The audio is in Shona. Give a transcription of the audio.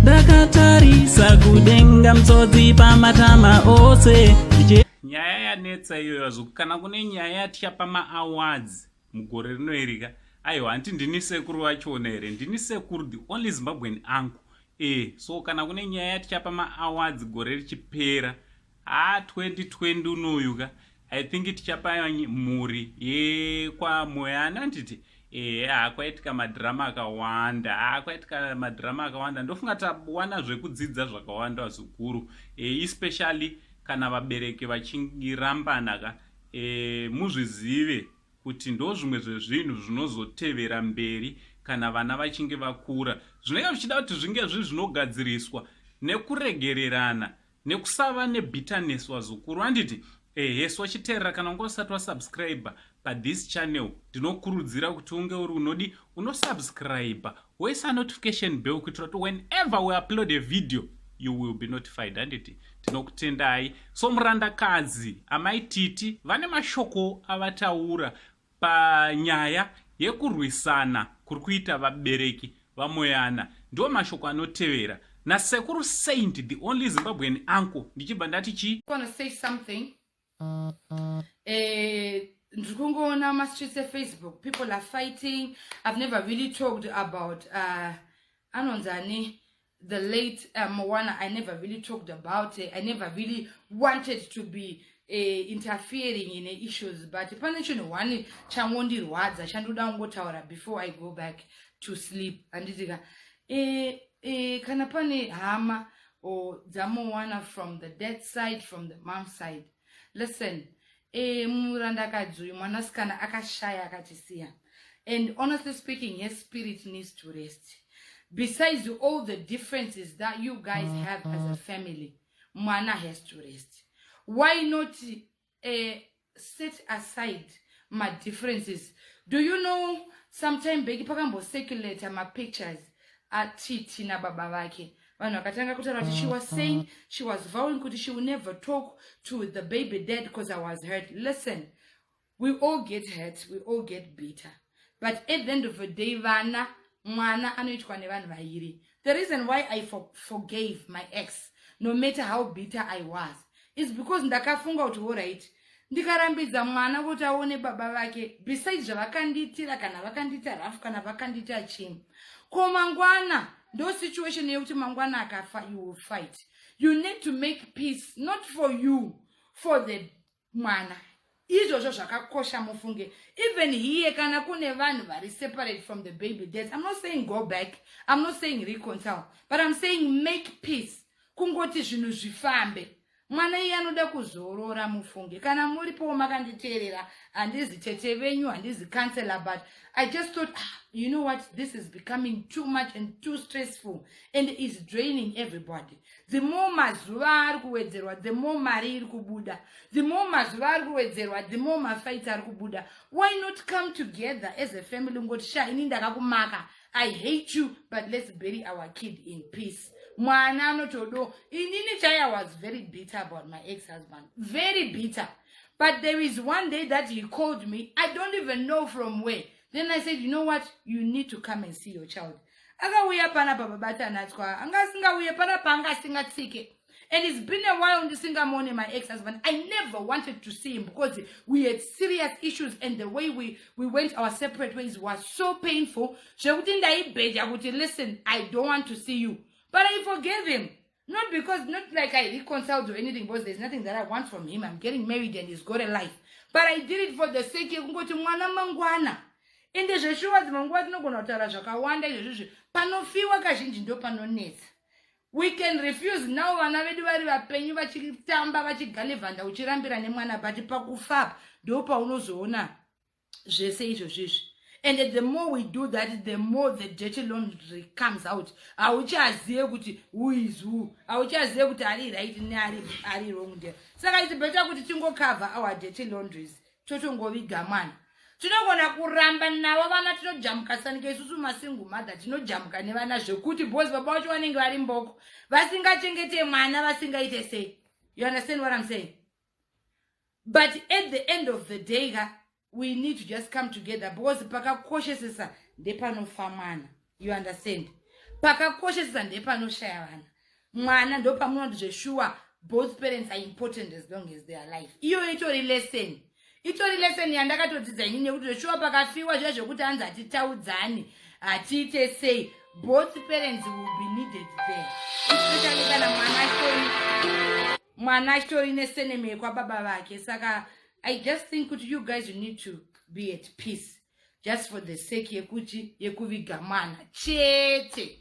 Ndakatarisa kudenga mtsotsi pamatama ose. Nyaya yanetsa iyoyo zvokana kune nyaya yatichapa ma-awards mugore rinoerika. Aiwa hanti ndini sekuru vachona here, ndini sekuru the only Zimbabwean uncle. So kana kune nyaya yatichapa ma-awards gore richipera 2020 unoyuka I think tichapa mhuri yekwaMoyana nditi kwaitika madhirama akawanda ndofunga tawana zvekudzidza zvakawanda zvikuru especially kana vabereki vachirambana ka muzvizive kuti ndo zvimwe zvezvinhu zvinozotevera mberi kana vana vachinge vakura zvinenge zvichida kuti zvinge zvinogadziriswa nekuregererana nekusava nebitterness wazukuru handiti yesu wachiteerera kana unge usati wasubscribe pathis channel ndinokurudzira kuti unge uri unodi unosubscribe woisa notification bell kuitira kuti whenever we upload a video you will be notified handiti tinokutendai. So murandakadzi amaititi vane mashoko avataura panyaya yekurwisana kuri kuita vabereki vaMoyana ndiwo mashoko anotevera nasekuru Saint the only Zimbabwean uncle ndichibva ndati chi I want to say something. Ndikungona ma streets of Facebook, people are fighting. I've never really talked about Anonzani, the late Moana. I never really talked about it. I never really wanted to be interfering in issues, but one chamondi rwadza chandoda ngotaura before I go back to sleep. Andizika kana pane hama or Moana from the dad side, from the mom side. Listen, murandakadzi mwanasikana akashaya akatisiya. And honestly speaking, his spirit needs to rest. Besides all the differences that you guys have as a family, Mwana has to rest. Why not set aside my differences? Do you know sometimes Begi Pakambo circulate my pictures at Titi na baba wake? She was saying, she was vowing that she would never talk to the baby dad because I was hurt. Listen, we all get hurt, we all get bitter. But at the end of the day, the reason why I forgave my ex, no matter how bitter I was, is because ndakafunga kuti alright, ndikarambidza mwana kuti aone baba vake, besides zvavakanditira kana vakandita rafu kana vakandita chini. Komangwana, those situation yekuti mangwana akafa, you will fight. You need to make peace, not for you, for the mwana. Izvozvo zvakakosha mufunge. Even here kana kune vanhu vari separate from the baby dads, I'm not saying go back, I'm not saying reconcile, but I'm saying make peace. Kungoti zvinhu zvifambe. Mwana iye anoda kuzorora mufunge. Kana muripo makanditeerera handizi tete venyu, handizi counselor, but I just thought, you know what, this is becoming too much and too stressful and it's draining everybody. The more mazuva ari kuwedzerwa, the more mari iri kubuda. The more mazuva ari kuwedzerwa, the more mafights ari kubuda. Why not come together as a family? Ngoti sha ini ndakakumaka, I hate you, but let's bury our kid in peace. Mwana notodo. Inini chaya was very bitter about my ex-husband. Very bitter. But there is one day that he called me. I don't even know from where. Then I said, you know what? You need to come and see your child. And it's been a while on the single morning, my ex-husband. I never wanted to see him because we had serious issues and the way we went our separate ways was so painful. Listen, I don't want to see you. But I forgave him. Not like I reconciled or anything, because there's nothing that I want from him. I'm getting married and he's got a life. But I did it for the sake of mwana mangwana. In the Jeshua, the mangwana no gonna tell us wanda panofiwa kazhinji ndo panonetsa. We can refuse now vana vedu vari vapenyu vachitamba vachigalivhanda uchirambira nemwana but pakufapa ndo paunozoona zvese izvozvizvi. And the more we do that, the more the dirty laundry comes out. Auchaziye kuti who is who. Auchaziye kuti ari right ne ari wrong there. Saka it's better kuti tingo cover our dirty laundries. Totongoviga mwana. Tinogona kuramba navo vana tinojambuka sanike isusu masingle mother tinojambuka nevana zvekuti boss baba vacho vanenge vari mboko. Vasingachengete mwana vasingaite sei. You understand what I'm saying? But at the end of the day, we need to just come together because pakakoshesesa ndepanofamana. You understand? Pakakoshesesa ndepanoshayavana. Mwana ndo pamunoti sure both parents are important as long as they are alive. Iyo itori lesson. Itori lesson yandakatodzidza inini nekuti sure pakafiwa zviya zvokuti anzi atitaudzani, atiite sei, both parents will be needed there. Especially kana mwana achitori neseneme kwababa vake. Saka I just think that you guys need to be at peace just for the sake yekuviga mwana chete.